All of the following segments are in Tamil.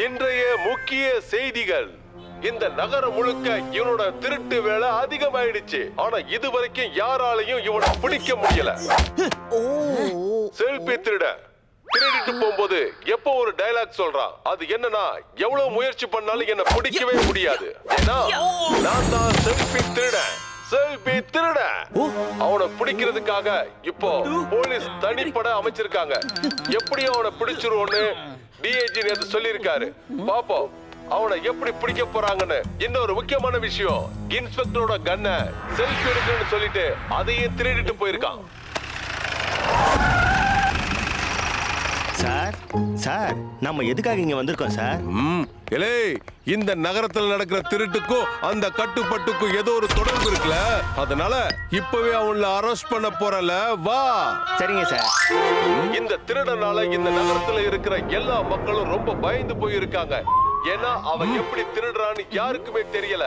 இன்றைய முக்கிய செய்திகள். இந்த நகரம் முழுக்க இவனோட திருட்டு வேலை அதிகமாயிடுச்சு. ஆனா இதுவரைக்கும் யாராலையும் இவனை பிடிக்க முடியல. செல்பி திருடிட்டு போகும்போது எப்போ ஒரு டயலாக் சொல்றான். அது என்னன்னா, எவ்வளவு முயற்சி பண்ணாலும் என்ன பிடிக்கவே முடியாது. ஏன்னா நான் தான் செல்பி திருட. அவனை பிடிக்கிறதுக்காக இப்போ போலீஸ் தனிப்பட அமைச்சிருக்காங்க. எப்படியும் அவனை பிடிச்சிருவோன்னு டிஐஜி நேத்து சொல்லியிருக்காரு. பாப்போம் அவனை எப்படி பிடிக்க போறாங்கன்னு. இன்னொரு முக்கியமான விஷயம், இன்ஸ்பெக்டரோட கன்னை செல்ஃபி எடுக்கணும்னு சொல்லிட்டு அதையும் திருடிட்டு போயிருக்கான். சார் நம்ம எதுக்காக இங்க வந்திருக்கோம் சார்? இந்த நகரத்தில் நடக்கிற திருட்டுக்கும் அந்த கட்டுப்பட்டுக்கும் ஏதோ ஒரு தொடர்பு இருக்குல்ல, அதனால இப்பவே அவங்கள அரெஸ்ட் பண்ண போறல. வா. சரிங்க சார். இந்த திருடனால இந்த நகரத்துல இருக்கிற எல்லா மக்களும் ரொம்ப பயந்து போயிருக்காங்க. ஏன்னா அவன் எப்படி திருடுறான்னு யாருக்குமே தெரியல.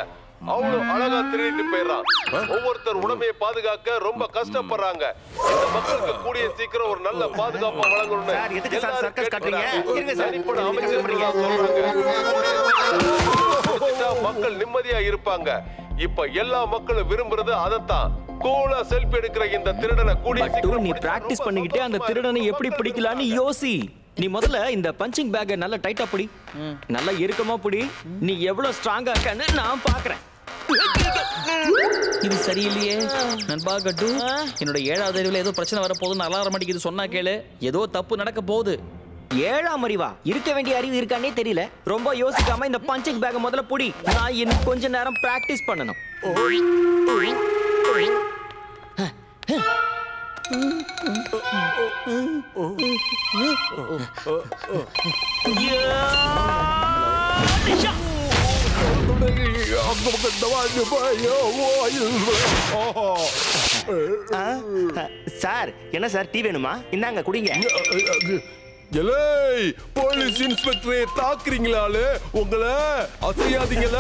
அவ்வளவு அழகா திருடிட்டு போயிடறான். ஒவ்வொருத்தர் உடமையை பாதுகாக்க ரொம்ப கஷ்டப்படுறாங்க. இந்த மக்களுக்கு கூடிய சீக்கிரம் ஒரு நல்ல பாதுகாப்பா வழங்கணும்னு மக்கள் நிம்மதியா இருப்பாங்க. இப்ப எல்லா மக்களும் விரும்புறது அதத்தான். கூலா செல்ஃபி எடுக்கிற இந்த திருடனை கூடிய சீக்கிரம் நீ பிராக்டிஸ் பண்ணிக்கிட்டே அந்த திருடனை எப்படி பிடிக்கலான்னு யோசி. நீ முதல்ல இந்த பஞ்சிங் பேக்கை நல்லா டைட்டா பிடி, நல்லா இறுக்கமா பிடி. நீ எவ்வளவு ஸ்ட்ராங்கா இருக்கன்னு நான் பாக்குறேன். இது சரியில்லையே நண்பா கட்டு. என்னோட 7வது அறிவுல ஏதோ பிரச்சனை வர போகுதுன்னு அலாரம் அடிக்குது. சொன்னா கேளு, ஏதோ தப்பு நடக்க போகுது. 7ஆம் அறிவா? இருக்க வேண்டிய அறிவு இருக்கானே தெரியல. ரொம்ப யோசிக்காம இந்த பஞ்சிங் பேக்கை முதல்ல பிடி. நான் இன்னும் கொஞ்ச நேரம் பிராக்டிஸ் பண்ணணும். சார் என்ன சார், டீ வேணுமா? இந்தாங்க குடிங்க. போலீஸ் இன்ஸ்பெக்டரை தாக்குறீங்களாலே, உங்களை அசையாதீங்கள.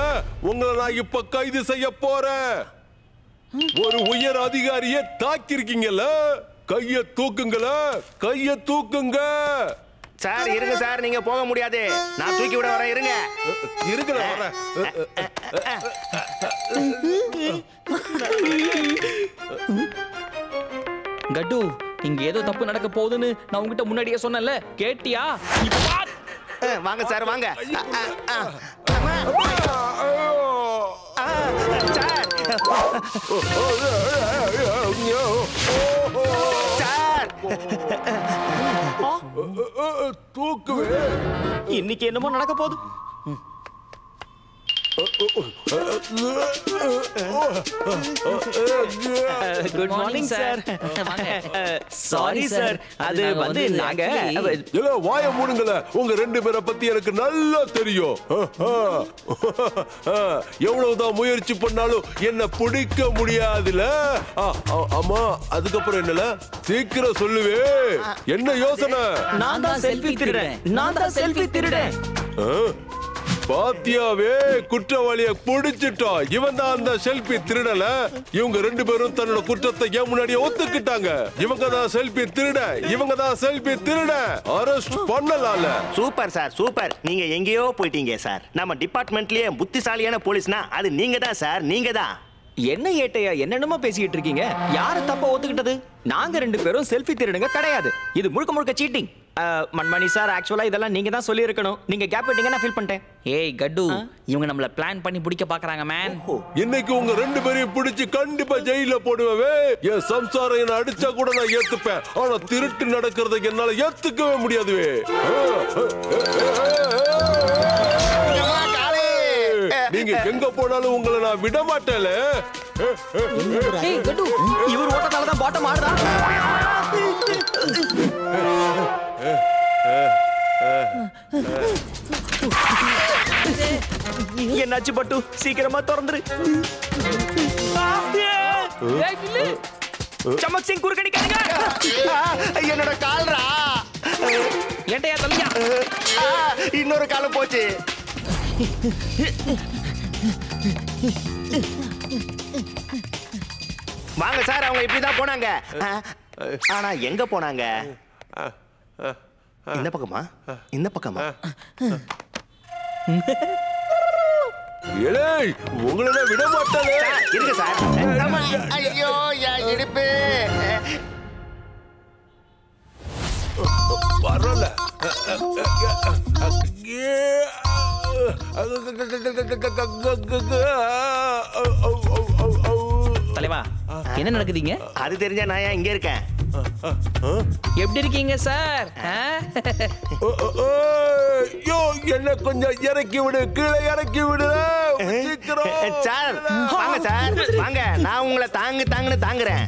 உங்களை நான் இப்ப கைது செய்ய போறேன். ஒரு உயர் அதிகாரியை தாக்கிருக்கீங்கல்ல, கைய தூக்குங்க. சார் இருங்க சார், நீங்க போக முடியாது. நான் தூக்கி விட வரேன். இருங்க வரேன். கட்டு, இங்க ஏதோ தப்பு நடக்க போகுதுன்னு நான் உங்ககிட்ட முன்னாடியே சொன்னேன்ல, கேட்டியா? வாங்க சார் வாங்க. தூக்குவே. இன்னைக்கு என்னமோ நடக்க போகுது. Good morning sir. Sorry sir, அது வந்து நாங்க வாய மூடுங்கள. உங்க 2 பேரை பத்தி எனக்கு நல்லா தெரியும். எவ்வளவுதான் முயற்சி பண்ணாலும் என்ன பிடிக்க முடியாதுல. ஆமா, அதுக்கப்புறம் என்னல? சீக்கிரம் சொல்லுவே. என்ன யோசனை? நான் தான் செல்ஃபி திருடேன். பாத்தியாவே, குற்றவாளியை பிடிச்சிட்டோம். இவன் தான் அந்த செல்ஃபி திருடல. இவங்க 2 பேரும் தன்னோட குற்றத்தை ஏன் முன்னாடியே ஒத்துக்கிட்டாங்க. இவங்க தான் செல்ஃபி திருட. அரெஸ்ட் பண்ணலாம்ல. Super sir, super. நீங்க எங்கேயோ போயிட்டீங்க சார். நம்ம டிபார்ட்மெண்ட்லயே புத்திசாலியான போலீஸ்னா அது நீங்க தான் சார், நீங்க தான். என்ன ஏட்டையா என்னென்னமோ பேசிக்கிட்டு இருக்கீங்க? யாரு தப்பா ஒத்துக்கிட்டது? நாங்க 2 பேரும் செல்ஃபி திருடுங்க கிடையாது. இது முழுக்க சீட்டிங். மண்மணி சார், ஆக்சுவலா இதெல்லாம் நீங்க தான் சொல்லி இருக்கணும். நீங்க கேப் விட்டீங்க, நான் ஃபீல் பண்ணிட்டேன். ஏய் கட்டு, இவங்க நம்மள பிளான் பண்ணி பிடிக்க பாக்குறாங்க மேன். இன்னைக்கு உங்க 2 பேரையும் பிடிச்சு கண்டிப்பா ஜெயில போடுவே. என் சம்சாரம் என்ன அடிச்சா கூட நான் ஏத்துப்பேன். ஆனா திருட்டு நடக்கிறத என்னால ஏத்துக்கவே முடியாதுவே. நீங்க எங்க போனாலும் உங்களை நான் விட மாட்டேன்ல. ஏய் கட்டு, இவர் ஓட்டத்தால தான் பாட்டம் ஆடுறா. என்னாச்சு பட்டு? சீக்கிரமா திறந்துரு. சமக் சிங் குறுக்கடிக்காதீங்க. என்னோட கால்ரா. ஏட்டையா தள்ளியா? இன்னொரு காலம் போச்சு. வாங்க சார், அவங்க இப்படிதான் போனாங்க. ஆனா எங்க போனாங்க? இந்த பக்கமா? இந்த பக்கமா? ஏய், உங்களை விட மாட்டானே. இருங்க சார். ஐயோ, என் இடுப்பு. வரல. தலைவா, என்ன நடக்குதுங்க? அது தெரிஞ்சா நான் ஏன் இங்க இருக்கேன்? எப்படி இருக்கீங்க சார்? என்ன கொஞ்சம் இறக்கி விடு, கீழே இறக்கி விடு சீக்கிரம். சார் வாங்க சார், வாங்க. நான் உங்களை தாங்குன்னு தாங்குறேன்.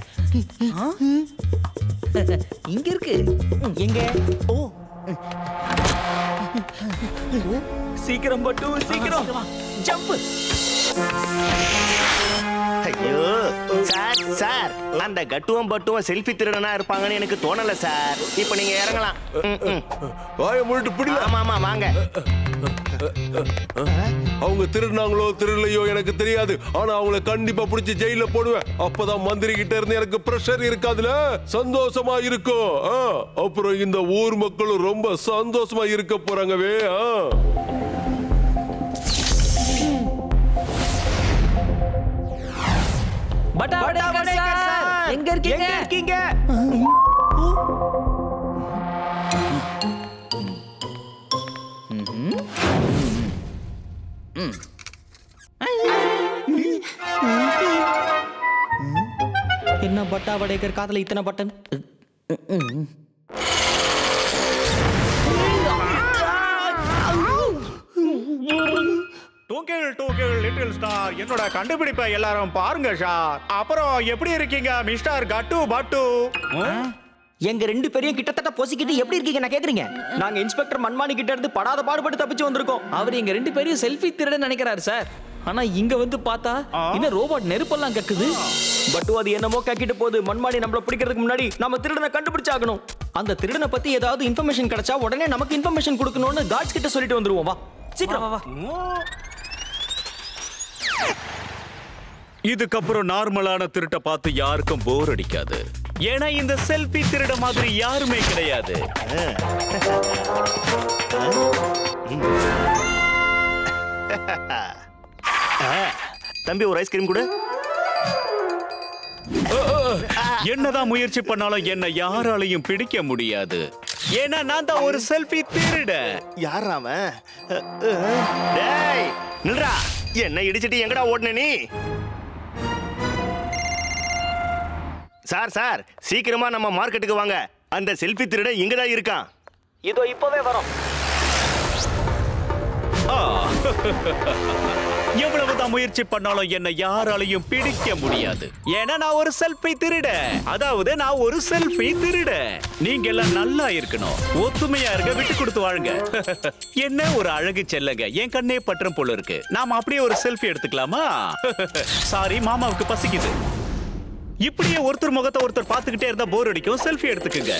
இங்க இருக்கு. எங்க? ஓ, சீக்கிரம் பட்டு, சீக்கிரம் ஜம்ப். ஐயோ சார், சார் அந்த கட்டுவம் பட்டுவம் செல்ஃபி திருடனா இருப்பாங்கன்னு எனக்கு தோணல சார். இப்ப நீங்க இறங்கலாம். வாய மூடிட்டு பிடில. ஆமா ஆமா, வாங்க. அவங்க திருடினாங்களோ திருடலையோ எனக்கு தெரியாது. ஆனா அவங்கள கண்டிப்பா பிடிச்சி ஜெயில போடுவேன். அப்பதான் மந்திரி கிட்ட இருந்து எனக்கு பிரஷர் இருக்காதுல, சந்தோஷமா இருக்கும். அப்புறம் இந்த ஊர் மக்களும் ரொம்ப சந்தோஷமா இருக்க போறாங்கவே. எங்க இருக்கீங்க? என்ன பட்டா வடேக்கர் காதுல இத்தனை பட்டன்? டூக்கிள் லிட்டில் ஸ்டார், என்னோட கண்டுபிடிப்பை எல்லாரும் பாருங்க சார். அப்புறம் எப்படி இருக்கீங்க மிஸ்டர் கட்டு பட்டு? எங்க ரெண்டு பேரையும் கிட்டத்தட்ட பொசிக்கிட்டு எப்படி இருக்கீங்க நான் கேக்குறீங்க? நாங்க இன்ஸ்பெக்டர் மன்மானி கிட்ட இருந்து படாத பாடுபட்டு தப்பிச்சு வந்திருக்கோம். அவர் எங்க ரெண்டு பேரையும் செல்ஃபி திருட நினைக்கிறாரு சார். ஆனா இங்க வந்து பார்த்தா இன்னும் ரோபோட் நெருப்பெல்லாம் கக்குது. பட்டு அது என்னமோ கக்கிட்டு போகுது. மன்மானி நம்மள பிடிக்கிறதுக்கு முன்னாடி நம்ம திருடனை கண்டுபிடிச்சாகணும். அந்த திருடனை பத்தி ஏதாவது இன்ஃபர்மேஷன் கிடைச்சா உடனே நமக்கு இன்ஃபர்மேஷன் கொடுக்கணும்னு காட்ஸ் கிட்ட சொல்லிட்டு வந்துருவோம். வா சீக்கிரம் வா. இதுக்கப்புறம் நார்மலான திருட்ட பார்த்து யாருக்கும் போர் அடிக்காது. ஏன்னா இந்த செல்ஃபி திருட மாதிரி யாருமே கிடையாது. தம்பி ஒரு ஐஸ்கிரீம் கொடு. என்னதான் முயற்சி பண்ணாலும் என்ன யாராலையும் பிடிக்க முடியாது. ஏன்னா நான் தான் ஒரு செல்ஃபி திருட. யாரா அவன்? டேய் நில்றா, என்ன இடிச்சிட்டு எங்கடா ஓடுன நீ? சார் சார், சீக்கிரமா நம்ம மார்க்கெட்டுக்கு வாங்க. அந்த செல்ஃபி திருட இங்கதான் இருக்கான். இதோ இப்பவே வரோம். எவ்வளவுதான் முயற்சி பண்ணாலும் என்ன யாராலையும் பிடிக்க முடியாது. ஏன்னா நான் ஒரு செல்ஃபி திருட. அதாவது நான் ஒரு செல்ஃபி திருட. நீங்க எல்லாம் நல்லா இருக்கணும், ஒத்துமையா இருக்க, விட்டு கொடுத்து வாழுங்க. என்ன ஒரு அழகு செல்லங்க, என் கண்ணே பற்றும் போல இருக்கு. நாம அப்படியே ஒரு செல்ஃபி எடுத்துக்கலாமா? சாரி, மாமாவுக்கு பசிக்குது. இப்படியே ஒருத்தர் முகத்தை ஒருத்தர் பார்த்துக்கிட்டே இருந்தா போர் அடிக்கும். செல்ஃபி எடுத்துக்குங்க.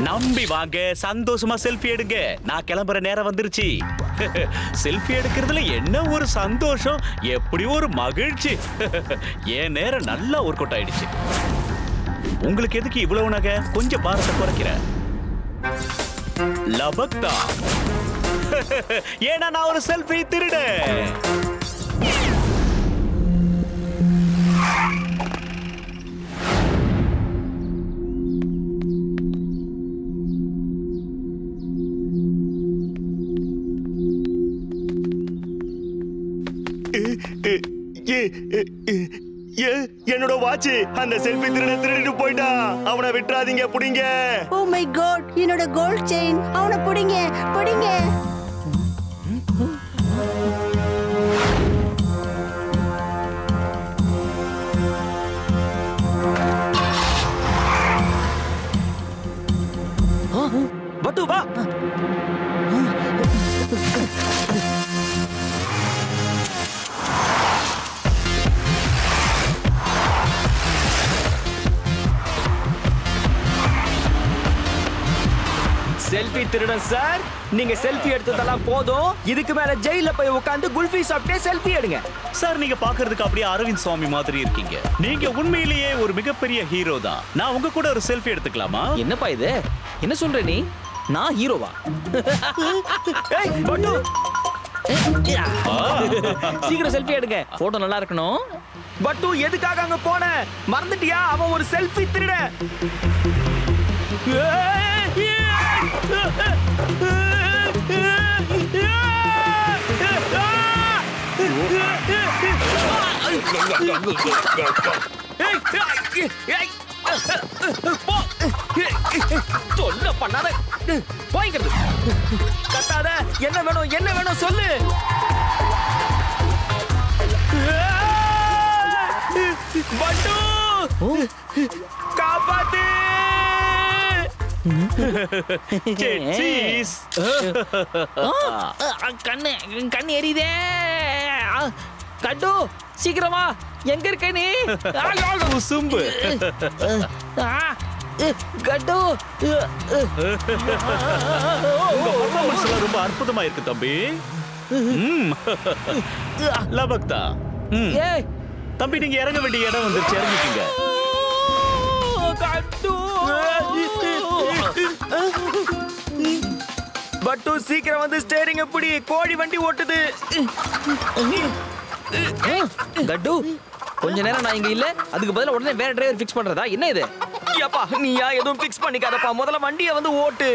நம்பி வாங்க, சந்தோஷமா செல்ஃபி எடுங்க. நான் கிளம்புற நேரம் வந்துருச்சு. செல்ஃபி எடுக்கிறதுல என்ன ஒரு சந்தோஷம், எப்படி ஒரு மகிழ்ச்சி. என் நேரம் நல்லா ஒர்க் அவுட் ஆயிடுச்சு. உங்களுக்கு எதுக்கு இவ்வளவு நகை? கொஞ்சம் பாரத்தை குறைக்கிறேன். லபக்தா. ஏன்னா நான் ஒரு செல்ஃபி திருட. என்னோட வாட்ச் அந்த செல்ஃபி திருட திருடிட்டு போயிட்டான். அவனை விட்டுறாதீங்க, புடிங்க. ஓ மை காட், என்னோட கோல்ட் செயின். அவனை புடிங்க, புடிங்க. பட்டு வா. செல்ஃபி திருடன் சார், நீங்க செல்ஃபி எடுத்ததெல்லாம் போதும். இதுக்கு மேல ஜெயில போய் உட்கார்ந்து குல்ஃபி சாப்பிட்டே செல்ஃபி எடுங்க. சார் நீங்க பாக்குறதுக்கு அப்படியே அரவிந்த் சுவாமி மாதிரி இருக்கீங்க. நீங்க உண்மையிலேயே ஒரு மிகப்பெரிய ஹீரோ தான். நான் உங்க கூட ஒரு செல்ஃபி எடுத்துக்கலாமா? என்னப்பா இது? என்ன சொல்ற நீ? நான் ஹீரோவா? ஏய் பட்டு, சீக்கிரம் செல்ஃபி எடுங்க, போட்டோ நல்லா இருக்கணும். பட்டு எதுக்காக அங்க போன? மறந்துட்டியா? அவன் ஒரு செல்ஃபி திருடன். சொல்ல பண்ணாத, போய்கிறது. கத்தாத. என்ன வேணும், என்ன வேணும் சொல்லு. பட்டு காப்பாத்து. சீஸ். கண்ணு எரியுதே. கட்டு சீக்கிரமா, எங்க இருக்க நீ? குசும்பு. கட்டு உங்க பெர்ஃபார்மன்ஸ் எல்லாம் ரொம்ப அற்புதமா இருக்கு தம்பி. லபக்தா. ஏய் தம்பி நீங்க இறங்க வேண்டிய இடம் வந்துருச்சு, இறங்கிக்கீங்க. பட்டு சீக்கிரம் வந்து ஸ்டேரிங் எப்படி கோழி வண்டி ஓட்டுது. கட்டு கொஞ்ச நேரம் நான் இங்க இல்ல, அதுக்கு பதிலா உடனே வேற டிரைவர் ஃபிக்ஸ் பண்றதா? என்ன இது? ஏப்பா நீயா எதுவும் ஃபிக்ஸ் பண்ணிக்காதப்பா, முதல்ல வண்டியை வந்து ஓட்டு.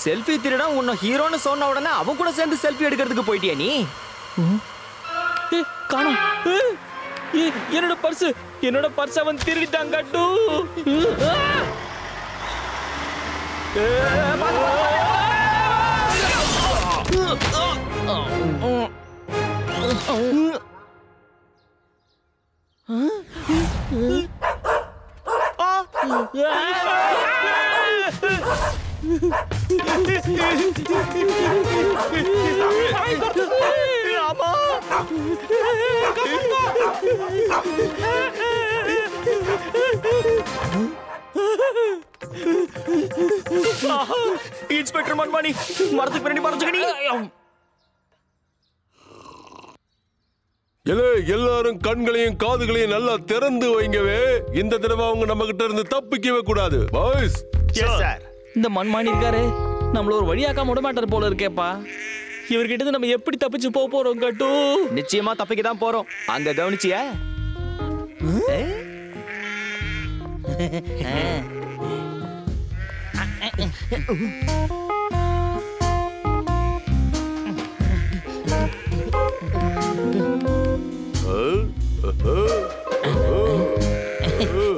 செல்ஃபி திருடன் உன்னை ஹீரோன்னு சொன்ன உடனே அவன் கூட சேர்ந்து செல்ஃபி எடுக்கிறதுக்கு போயிட்டியா நீ? காணோம். என்னோட பர்ஸ் அவன் திருடிட்டான் கட்டு. இன்ஸ்பெக்டர் மன்மானி, மரத்துக்கு பின்னாடி மறைஞ்சுக்கடி. எல்லாரும் கண்களையும் காதுகளையும் நல்லா திறந்து வைங்கவே. இந்த தடவை அவங்க நம்ம கிட்ட இருந்து தப்பிக்கவே கூடாது. பாய்ஸ். Yes sir. இந்த மண்மானி இருக்காரு, நம்மள ஒரு வழியாக்காம விட மாட்டார் போல இருக்கேப்பா. இவர்கிட்ட இருந்து நம்ம எப்படி தப்பிச்சு போறோம் கட்டு? நிச்சயமா தப்பிக்க தான் போறோம். அங்க கவனிச்சியா?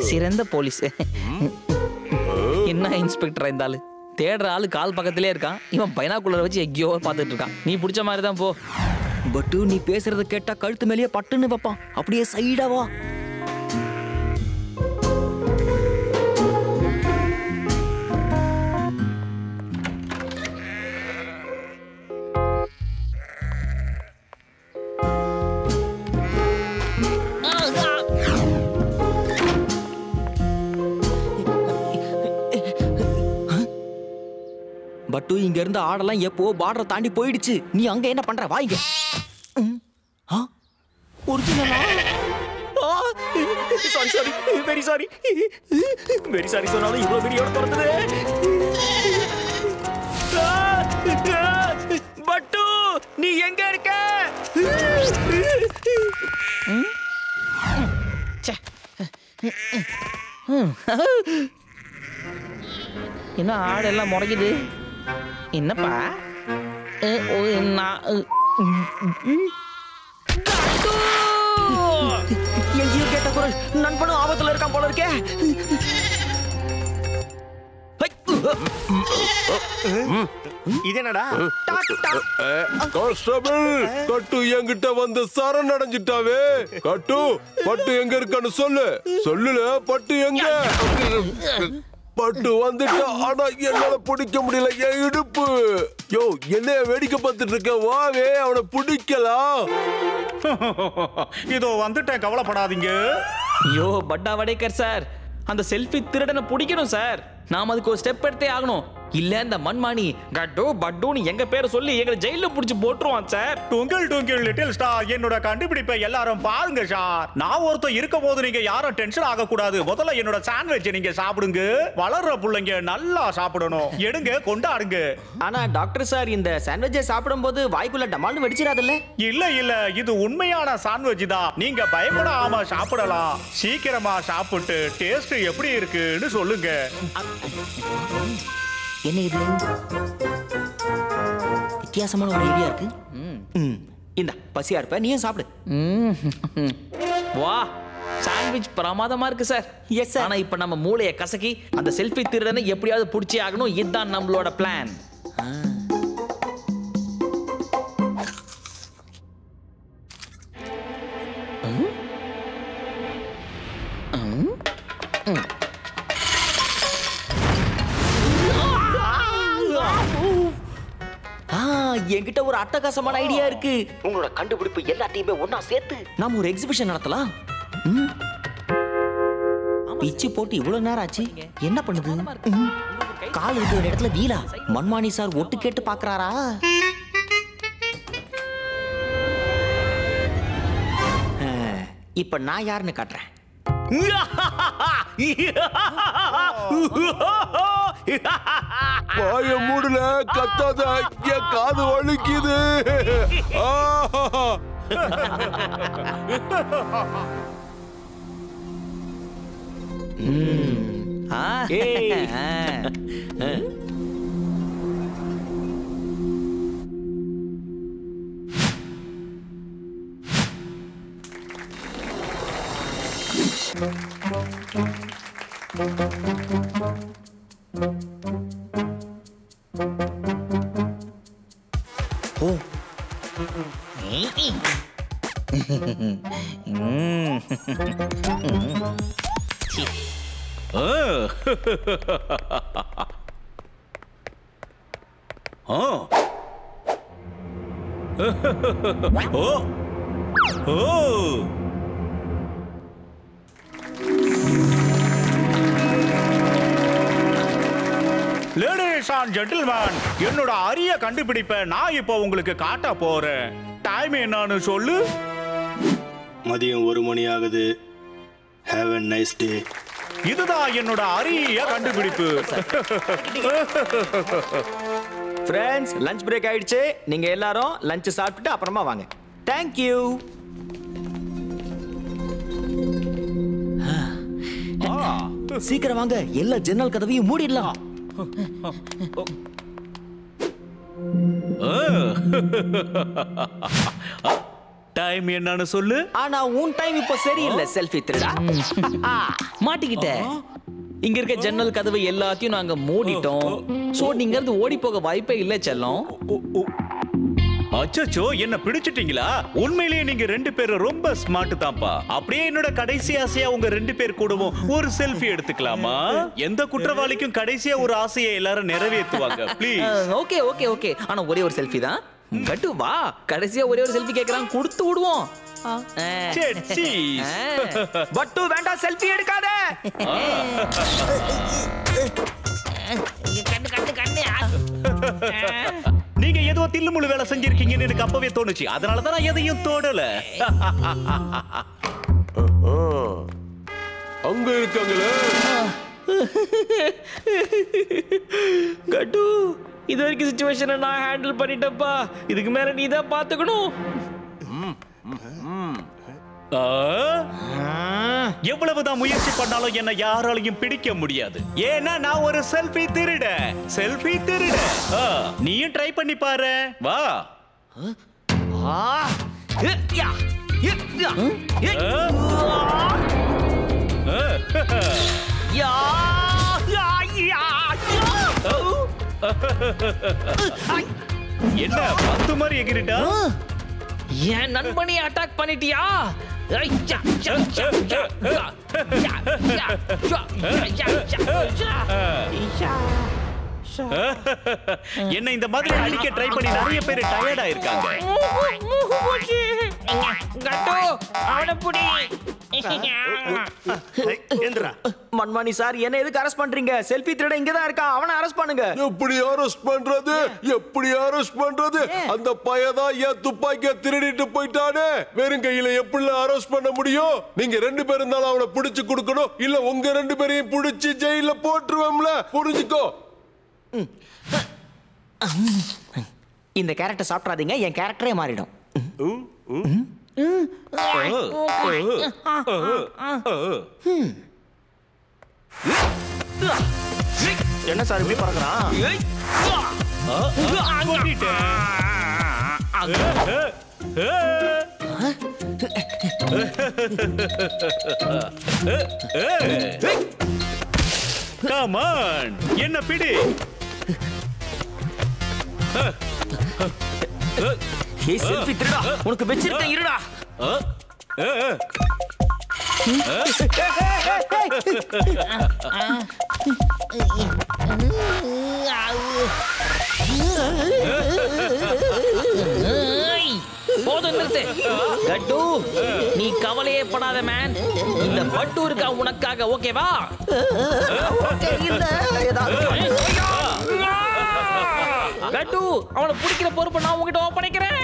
சிறந்த போலீஸ். என்ன இன்ஸ்பெக்டரா இருந்தாலும் தேடுற ஆளு கால் பக்கத்திலே இருக்கான். இவன் பைனாக்குலர் வச்சு எங்கேயோ பார்த்துட்டு இருக்கான். நீ பிடிச்ச மாதிரி தான் போ. பட்டு நீ பேசுறத கேட்டா கழுத்து மேலேயே பட்டுன்னு வைப்பான். அப்படியே சைடா வா. பட்டு இங்க இருந்த ஆடெல்லாம் எப்போ பார்டரை தாண்டி போயிடுச்சு. நீ அங்க என்ன பண்ற? வாங்க. ஒரிஜினலா? Sorry sorry, very sorry, very sorry. சொன்னாலும் இவ்வளவு வீடியோட திறந்தது. பட்டு நீ எங்க இருக்க? என்ன ஆடெல்லாம் முறைக்குது? என்னப்பா? எங்கேயோ கேட்ட குரல். நண்பனும் ஆபத்துல இருக்கான் போல இருக்கே. இது என்னடா? கான்ஸ்டபிள், கட்டு என்கிட்ட வந்து சரண் அடைஞ்சிட்டாவே. கட்டு, பட்டு எங்க இருக்கான்னு சொல்லு. சொல்லுல, பட்டு எங்க? பட்டு வந்துட்டா. ஆனா என்னால பிடிக்க முடியல, என் இடுப்பு. யோ, என்ன வேடிக்கை பார்த்துட்டு இருக்க? வாவே, அவனை பிடிக்கலாம். இதோ வந்துட்டேன், கவலைப்படாதீங்க. ஐயோ பட்டா வடேக்கர் சார், அந்த செல்ஃபி திருடனை பிடிக்கணும் சார். நாம அதுக்கு ஒரு ஸ்டெப் எடுத்தே ஆகணும். இல்ல இந்த மண்மானி கட்டு பட்டுன்னு எங்க பேரை சொல்லி எங்களை ஜெயில புடிச்சு போட்டுருவான் சார். டுங்கிள் டுங்கிள் லிட்டில் ஸ்டார் என்னோட கண்டுபிடிப்பை எல்லாரும் பாருங்க சார். நான் ஒருத்தர் இருக்க போது நீங்க யாரும் டென்ஷன் ஆக கூடாது. முதல்ல என்னோட சாண்ட்விச் நீங்க சாப்பிடுங்க. வளர்ற பிள்ளைங்க நல்லா சாப்பிடணும். எடுங்க கொண்டாடுங்க. ஆனா டாக்டர் சார் இந்த சாண்ட்விச்சை சாப்பிடும்போது வாய்க்குள்ள டமால்னு வெடிச்சிராதுல்ல? இல்ல இல்ல இது உண்மையான சாண்ட்விச் தான். நீங்க பயப்படாம சாப்பிடலாம். சீக்கிரமா சாப்பிட்டு டேஸ்ட் எப்படி இருக்குன்னு சொல்லுங்க. என்ன இது வித்தியாசமான ஒரு ஐடியா இருக்கு. இந்த பசியா இருப்ப நீயும் சாப்பிடு. வா சாண்ட்விச் பிரமாதமா இருக்கு சார். Yes sir. ஆனா இப்ப நம்ம மூளையை கசக்கி அந்த செல்ஃபி திருடனை எப்படியாவது புடிச்சே ஆகணும். இதுதான் நம்மளோட பிளான். என்கிட்ட ஒரு அட்டகாசமான ஐடியா இருக்கு. உங்களோட கண்டுபிடிப்பு எல்லாத்தையுமே ஒண்ணா சேர்த்து நாம ஒரு எக்ஸிபிஷன் நடத்தலாம். பிச்சு போட்டு இவ்வளவு நேரம் ஆச்சு, என்ன பண்ணுது? கால் இருக்கிற இடத்துல வீலா. மண்மானி சார் ஒட்டு கேட்டு பாக்குறாரா? இப்ப நான் யாருன்னு காட்டுறேன். வாய மூடல, கத்தாத, என் காது வலிக்குது. லேடிஸ் அண்ட் ஜென்டில்மேன், என்னோட அரிய கண்டுபிடிப்பை நான் இப்போ உங்களுக்கு காட்ட போறேன். டைம் என்னன்னு சொல்லு. மதியம் 1 மணி ஆகுது. Have a nice day. இதுதான் என்னோட அரிய கண்டுபிடிப்பு. ஃப்ரெண்ட்ஸ், லஞ்ச் பிரேக் ஆயிடுச்சு. நீங்க எல்லாரும் லஞ்ச் சாப்பிட்டுட்டு அப்புறமா வாங்க. Thank you. சீக்கிரம் வாங்க, எல்லா ஜன்னல் கதவையும் மூடிடலாம். டைம் என்னன்னு சொல்லு. ஆனா உன் டைம் இப்போ சரியில்லை செல்ஃபி திருடா. மாட்டிக்கிட்ட. இங்க இருக்க ஜன்னல் கதவு எல்லாத்தையும் நாங்க மூடிட்டோம். சோ நீங்க இருந்து ஓடி போக வாய்ப்பே இல்ல செல்லம். அச்சச்சோ, என்ன பிடிச்சிட்டீங்களா? உண்மையிலேயே நீங்க 2 பேரும் ரொம்ப ஸ்மார்ட் தான்ப்பா. அப்படியே என்னோட கடைசி ஆசையா உங்க 2 பேர் கூடவும் ஒரு செல்ஃபி எடுத்துக்கலாமா? எந்த குற்றவாளிக்கும் கடைசியா ஒரு ஆசையை எல்லாரும் நிறைவேற்றுவாங்க. ப்ளீஸ். Okay okay okay. ஆனா ஒரே ஒரு செல்ஃபி தான். கட்டு வா, கடைசியா ஒரே ஒரு செல்ஃபி கேக்குறான், கொடுத்து விடுவோம். பட்டு வேண்டாம், செல்ஃபி எடுக்காத. நீங்க ஏதோ தில்லுமுள்ளு வேலை செஞ்சிருக்கீங்கன்னு எனக்கு அப்பவே தோணுச்சு. அதனாலதான் நான் எதையும் தோடல. அங்க இருக்காங்களே. கட்டு, இது வரைக்கும் சிச்சுவேஷனை நான் ஹேண்டில் பண்ணிட்டப்பா. இதுக்கு மேல நீ தான் பாத்துக்கணும். எவ்வளவுதான் முயற்சி பண்ணாலும் என்ன யாராலையும் பிடிக்க முடியாது. ஏன்னா நான் ஒரு செல்ஃபி திருட. செல்ஃபி திருட. நீயும் ட்ரை பண்ணி பாரு. வா. என்ன பந்து மாதிரி எகிரிட்டா? என் நண்பனை அட்டாக் பண்ணிட்டியா? என்ன இந்த மாதிரி அடிக்க ட்ரை பண்ணி நிறைய பேர் டயர்டா இருக்காங்க. மன்மானி சார் என்ன எதுக்கு அரெஸ்ட் பண்றீங்க? செல்ஃபி திருட இங்க தான் இருக்கான், அவனை அரெஸ்ட் பண்ணுங்க. எப்படி அரெஸ்ட் பண்றது? எப்படி அரெஸ்ட் பண்றது? அந்த பையதான் என் துப்பாக்கிய திருடிட்டு போயிட்டானே. வெறும் கையில எப்படி அரெஸ்ட் பண்ண முடியும்? நீங்க 2 பேரும் தான் அவனை பிடிச்சு கொடுக்கணும், இல்ல உங்க 2 பேரையும் பிடிச்சு ஜெயில போட்டுருவோம்ல. புரிஞ்சுக்கோ. இந்த கேரக்டர் சாப்பிடாதீங்க, என் கேரக்டரே மாறிடும். என்ன சார் இப்படி பறக்குறான்? Come on, என்ன பிடி. ஏய் செல்ஃபி திருடா, உனக்கு வெச்சிருக்கேன் இருடா. போதும் நிறுத்து. கட்டு, நீ கவலையே படாத மேன். இந்த பட்டு இருக்கா உனக்காக, ஓகேவா? கட்டு, அவனை பிடிக்கிற பொறுப்பு நான் உங்ககிட்ட ஒப்படைக்கிறேன்.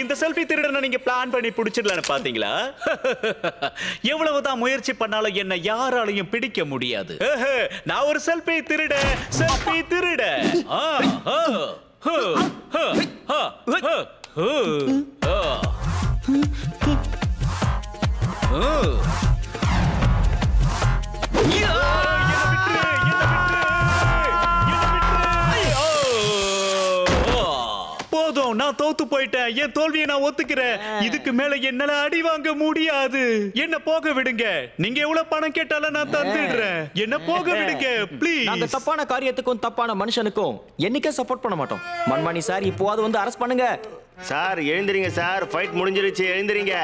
இந்த செல்ஃபி திருடனை நீங்க பிளான் பண்ணி பிடிச்சிடலான்னு பாத்தீங்களா? எவ்வளவுதான் முயற்சி பண்ணாலும் என்ன யாராலையும் பிடிக்க முடியாது. நான் ஒரு செல்ஃபி திருட. செல்ஃபி திருட. போதும், நான் தோத்து போயிட்டேன். என் தோல்வியை நான் ஒத்துக்கிறேன். இதுக்கு மேல என்னால அடி வாங்க முடியாது. என்ன போக விடுங்க. நீங்க எவ்வளவு பணம் கேட்டாலும் நான் தந்துடுறேன். என்ன போக விடுங்க ப்ளீஸ். நாங்க தப்பான காரியத்துக்கும் தப்பான மனுஷனுக்கும் என்னைக்கே சப்போர்ட் பண்ண மாட்டோம். மன்மானி சார் இப்போவாது வந்து அரெஸ்ட் பண்ணுங்க. சார் எழுந்திரீங்க சார், ஃபைட் முடிஞ்சிருச்சு, எழுந்திரீங்க.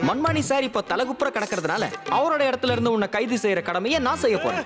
மன்மானி சார் இப்ப தலகுப்புற கிடக்கிறதுனால அவரோட இடத்துல இருந்து உன்னை கைது செய்யற கடமையை நான் செய்ய போறேன்.